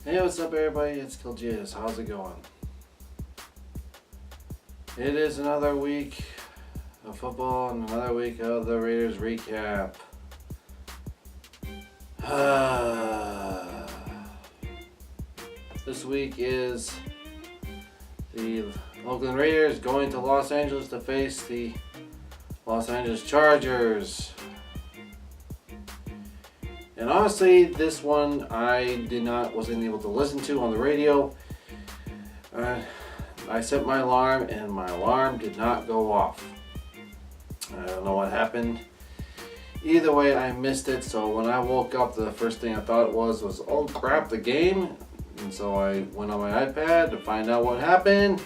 Hey, what's up everybody? It's Kiljaedas. How's it going? It is another week of football and another week of the Raiders recap. This week is the Oakland Raiders going to Los Angeles to face the Los Angeles Chargers. And honestly, this one I wasn't able to listen to on the radio. I set my alarm and my alarm did not go off. I don't know what happened. Either way, I missed it. So when I woke up, the first thing I thought was oh crap, the game. And so I went on my iPad to find out what happened.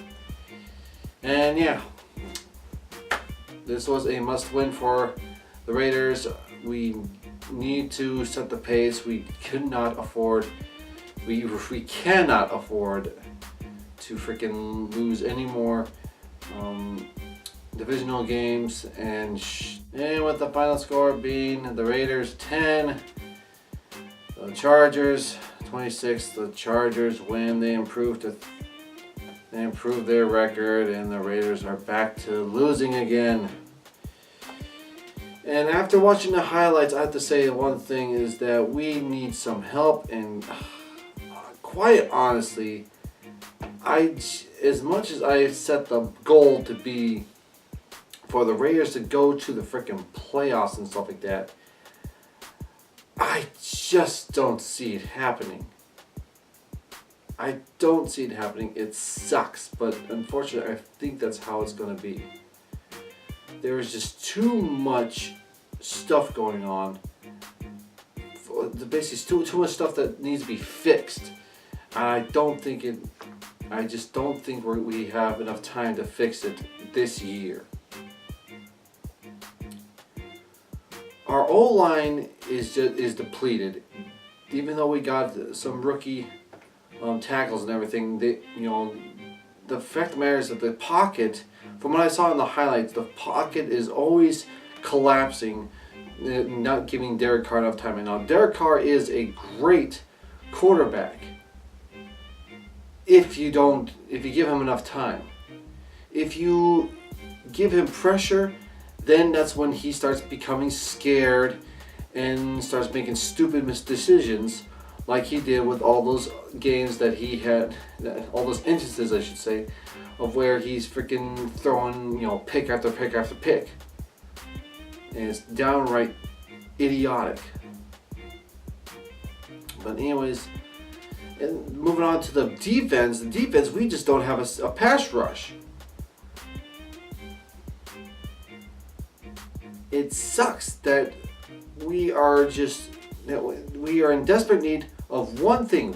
And yeah, this was a must-win for the Raiders. We need to set the pace. We cannot afford to freaking lose any more divisional games. And with the final score being the Raiders 10, the Chargers 26. The Chargers win. They improved their record, and the Raiders are back to losing again. And after watching the highlights, I have to say one thing is that we need some help. And quite honestly, as much as I set the goal to be for the Raiders to go to the freaking playoffs and stuff like that, I just don't see it happening. I don't see it happening. It sucks, but unfortunately, I think that's how it's going to be. There is just too much stuff going on. Basically, too much stuff that needs to be fixed. I just don't think we have enough time to fix it this year. Our O-line is depleted. Even though we got some rookie tackles and everything, the fact of the matter is that the pocket, from what I saw in the highlights, the pocket is always collapsing, not giving Derek Carr enough time. And now Derek Carr is a great quarterback if you give him enough time. If you give him pressure, then that's when he starts becoming scared and starts making stupid decisions, like he did with all those games that he had, all those instances, I should say, of where he's freaking throwing, pick after pick after pick. And it's downright idiotic. But anyways, and moving on to the defense, we just don't have a pass rush. It sucks that we are in desperate need of one thing,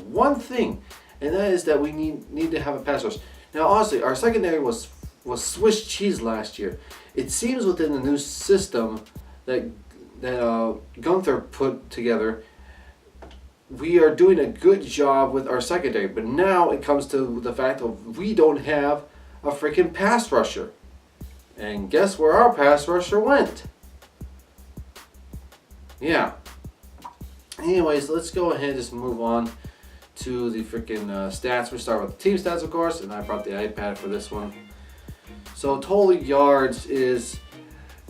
and that is that we need to have a pass rush. Now, honestly, our secondary was Swiss cheese last year. It seems within the new system that Gunther put together, we are doing a good job with our secondary. But now it comes to the fact of we don't have a freaking pass rusher. And guess where our pass rusher went? Yeah. Anyways, let's go ahead and just move on to the freaking stats. We start with the team stats, of course, and I brought the iPad for this one. So total yards is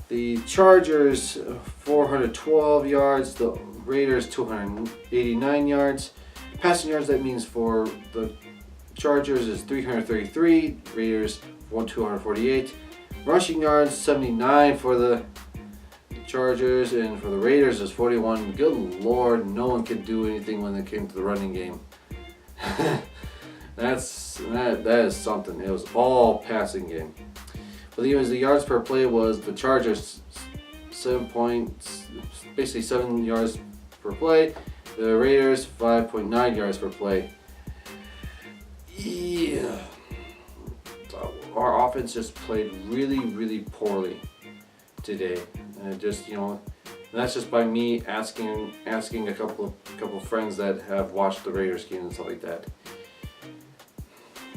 the Chargers 412 yards, the Raiders 289 yards. Passing yards, that means for the Chargers is 333, Raiders 248. Rushing yards 79 for the Chargers, and for the Raiders is 41. Good Lord, no one could do anything when it came to the running game. that is something. It was all passing game. But anyways, the yards per play was the Chargers 7 yards per play. The Raiders 5.9 yards per play. Yeah. Our offense just played really, really poorly today. And that's just by me asking a couple of friends that have watched the Raiders game and stuff like that.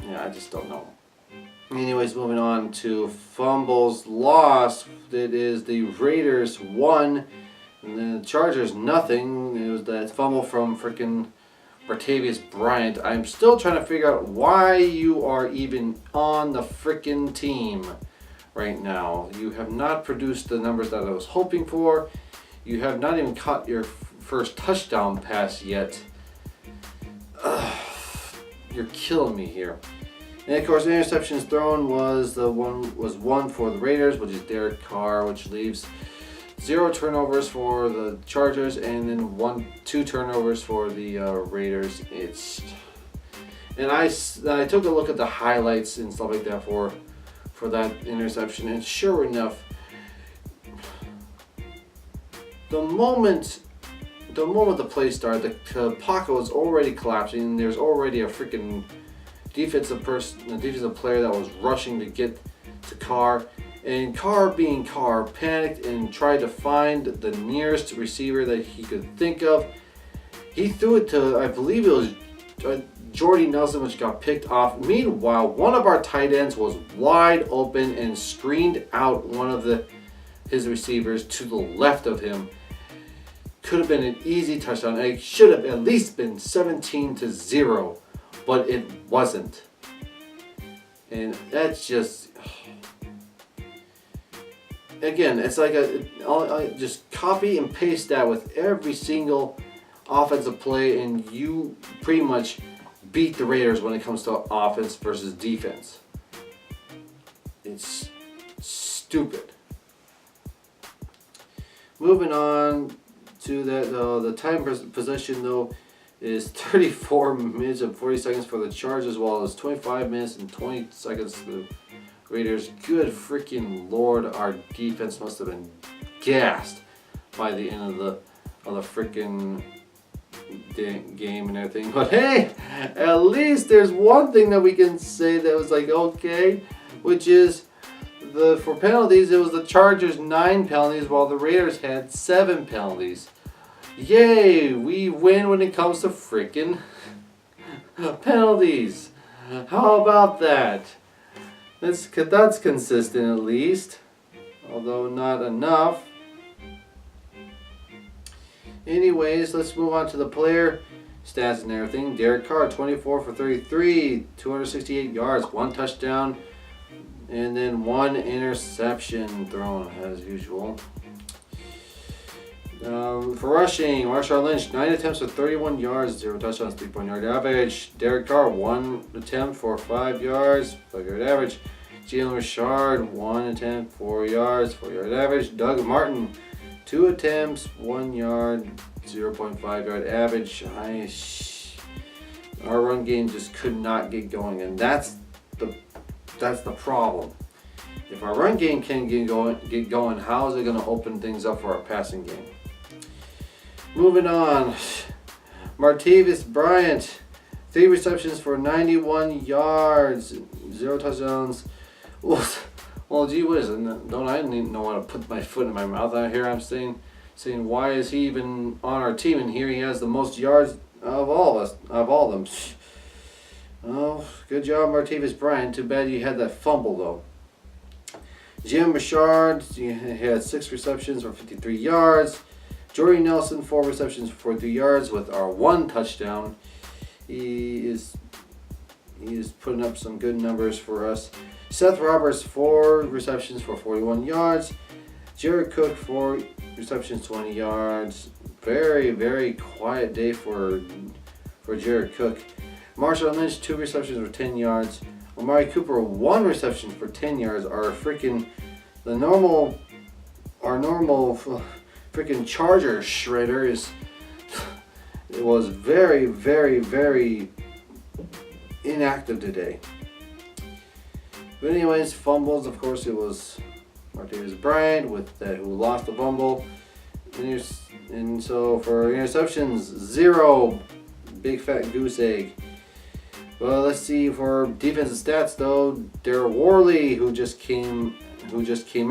Yeah, I just don't know. Anyways, moving on to fumbles lost. It is the Raiders 1 and the Chargers nothing. It was that fumble from freaking Martavius Bryant. I'm still trying to figure out why you are even on the frickin' team right now. You have not produced the numbers that I was hoping for. You have not even caught your first touchdown pass yet. You're killing me here. And of course, the interceptions thrown was one for the Raiders, which is Derek Carr, which leaves 0 turnovers for the Chargers, and then 2 turnovers for the Raiders. And I took a look at the highlights and stuff like that for that interception, and sure enough, the moment the play started, the pocket was already collapsing, and there's already a freaking defensive player that was rushing to get to Carr. And Carr, being Carr, panicked and tried to find the nearest receiver that he could think of. He threw it to, I believe it was Jordy Nelson, which got picked off. Meanwhile, one of our tight ends was wide open and screened out one of his receivers to the left of him. Could have been an easy touchdown. It should have at least been 17-0, but it wasn't. And that's just... Again, it's like I just copy and paste that with every single offensive play, and you pretty much beat the Raiders when it comes to offense versus defense. It's stupid. Moving on to that, the time possession though is 34 minutes and 40 seconds for the Chargers, as well as 25 minutes and 20 seconds for the Raiders. Good freaking Lord, our defense must have been gassed by the end of the freaking game and everything. But hey, at least there's one thing that we can say that was like okay, which is for penalties, it was the Chargers 9 penalties while the Raiders had 7 penalties. Yay, we win when it comes to freaking penalties. How about that? That's consistent at least, although not enough. Anyways, let's move on to the player stats and everything. Derek Carr, 24 for 33, 268 yards, 1 touchdown, and then 1 interception thrown as usual. For rushing, Marshawn Lynch, 9 attempts for 31 yards, 0 touchdowns, 3-point-yard average. Derek Carr, 1 attempt for 5 yards, 5-yard average. Jalen Richard, 1 attempt, 4 yards, 4-yard average. Doug Martin, 2 attempts, 1 yard, 0.5-yard average. Our run game just could not get going, and that's the problem. If our run game can get going, how is it going to open things up for our passing game? Moving on, Martavius Bryant, 3 receptions for 91 yards, 0 touchdowns. Well, gee whiz, don't I even know how to put my foot in my mouth out here? I'm saying why is he even on our team? And here he has the most yards of all of them. Oh, good job, Martavius Bryant. Too bad you had that fumble though. Jim Richard, he had 6 receptions for 53 yards. Jordy Nelson, 4 receptions for 43 yards with our 1 touchdown. He is putting up some good numbers for us. Seth Roberts, 4 receptions for 41 yards. Jared Cook, 4 receptions, 20 yards. Very, very quiet day for Jared Cook. Marshawn Lynch, 2 receptions for 10 yards. Amari Cooper, 1 reception for 10 yards. Our normal freaking Charger shredder it was very, very, very inactive today. But anyways, fumbles, of course, it was Martavius Bryant who lost the fumble. And so for interceptions, 0. Big fat goose egg. Well, let's see for defensive stats though. Darryl Worley, who just came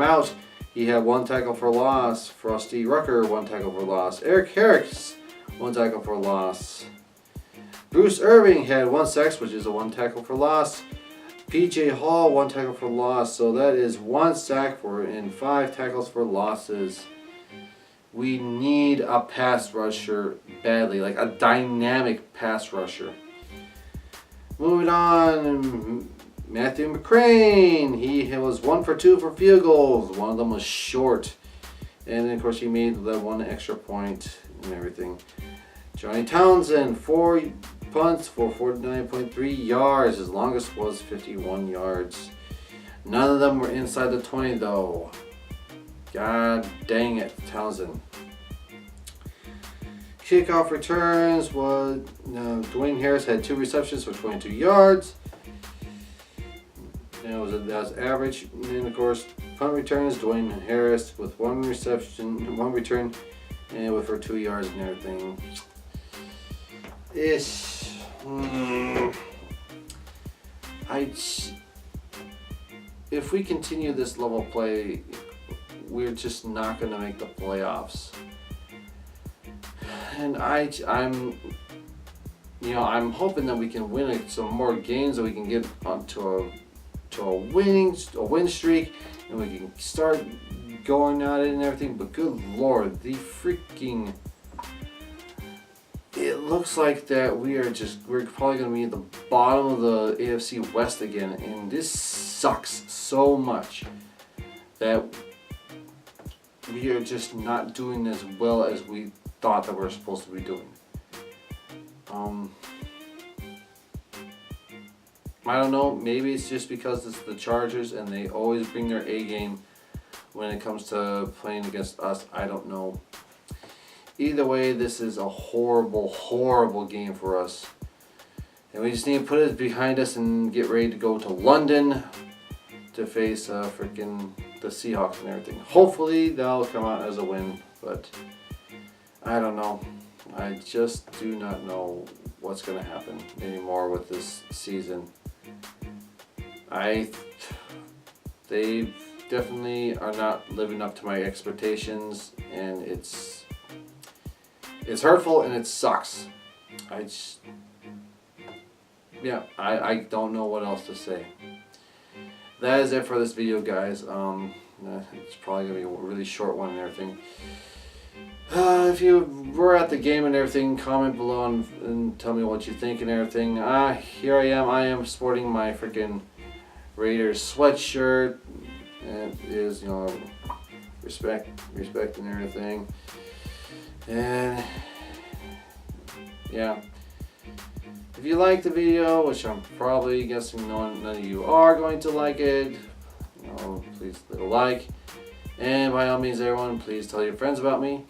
out, he had 1 tackle for loss. Frosty Rucker, 1 tackle for loss. Eric Harris, 1 tackle for loss. Bruce Irving had 1 sack, which is a 1 tackle for loss. PJ Hall, 1 tackle for loss. So that is 1 sack and 5 tackles for losses. We need a pass rusher badly, like a dynamic pass rusher. Moving on, Matthew McCrane. He was 1 for 2 for field goals. One of them was short. And then, of course, he made the one extra point and everything. Johnny Townsend, 4 punts for 49.3 yards. His longest was 51 yards. None of them were inside the 20, though. God dang it, Townsend. Kickoff returns was Dwayne Harris had 2 receptions for 22 yards. That was average. And then, of course, punt returns, Dwayne Harris with 1 reception, 1 return, and with for 2 yards and everything. If we continue this level of play, we're just not going to make the playoffs. And I'm hoping that we can win some more games, that we can get onto a win streak, and we can start going at it and everything. But good Lord, it looks like that we're probably going to be at the bottom of the AFC West again, and this sucks so much that we are just not doing as well as we thought that we were supposed to be doing. I don't know, maybe it's just because it's the Chargers and they always bring their A game when it comes to playing against us. I don't know. Either way, this is a horrible, horrible game for us. And we just need to put it behind us and get ready to go to London to face the Seahawks and everything. Hopefully they'll come out as a win, but I don't know. I just do not know what's going to happen anymore with this season. They definitely are not living up to my expectations, and it's hurtful and it sucks. I don't know what else to say. That is it for this video, guys. It's probably going to be a really short one and everything. If you were at the game and everything, comment below and tell me what you think and everything. Here I am sporting my freaking Raiders sweatshirt. And it is, respect and everything. And yeah, if you like the video, which I'm probably guessing none of you are going to like it, please leave a like. And by all means, everyone, please tell your friends about me.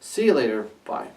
See you later. Bye.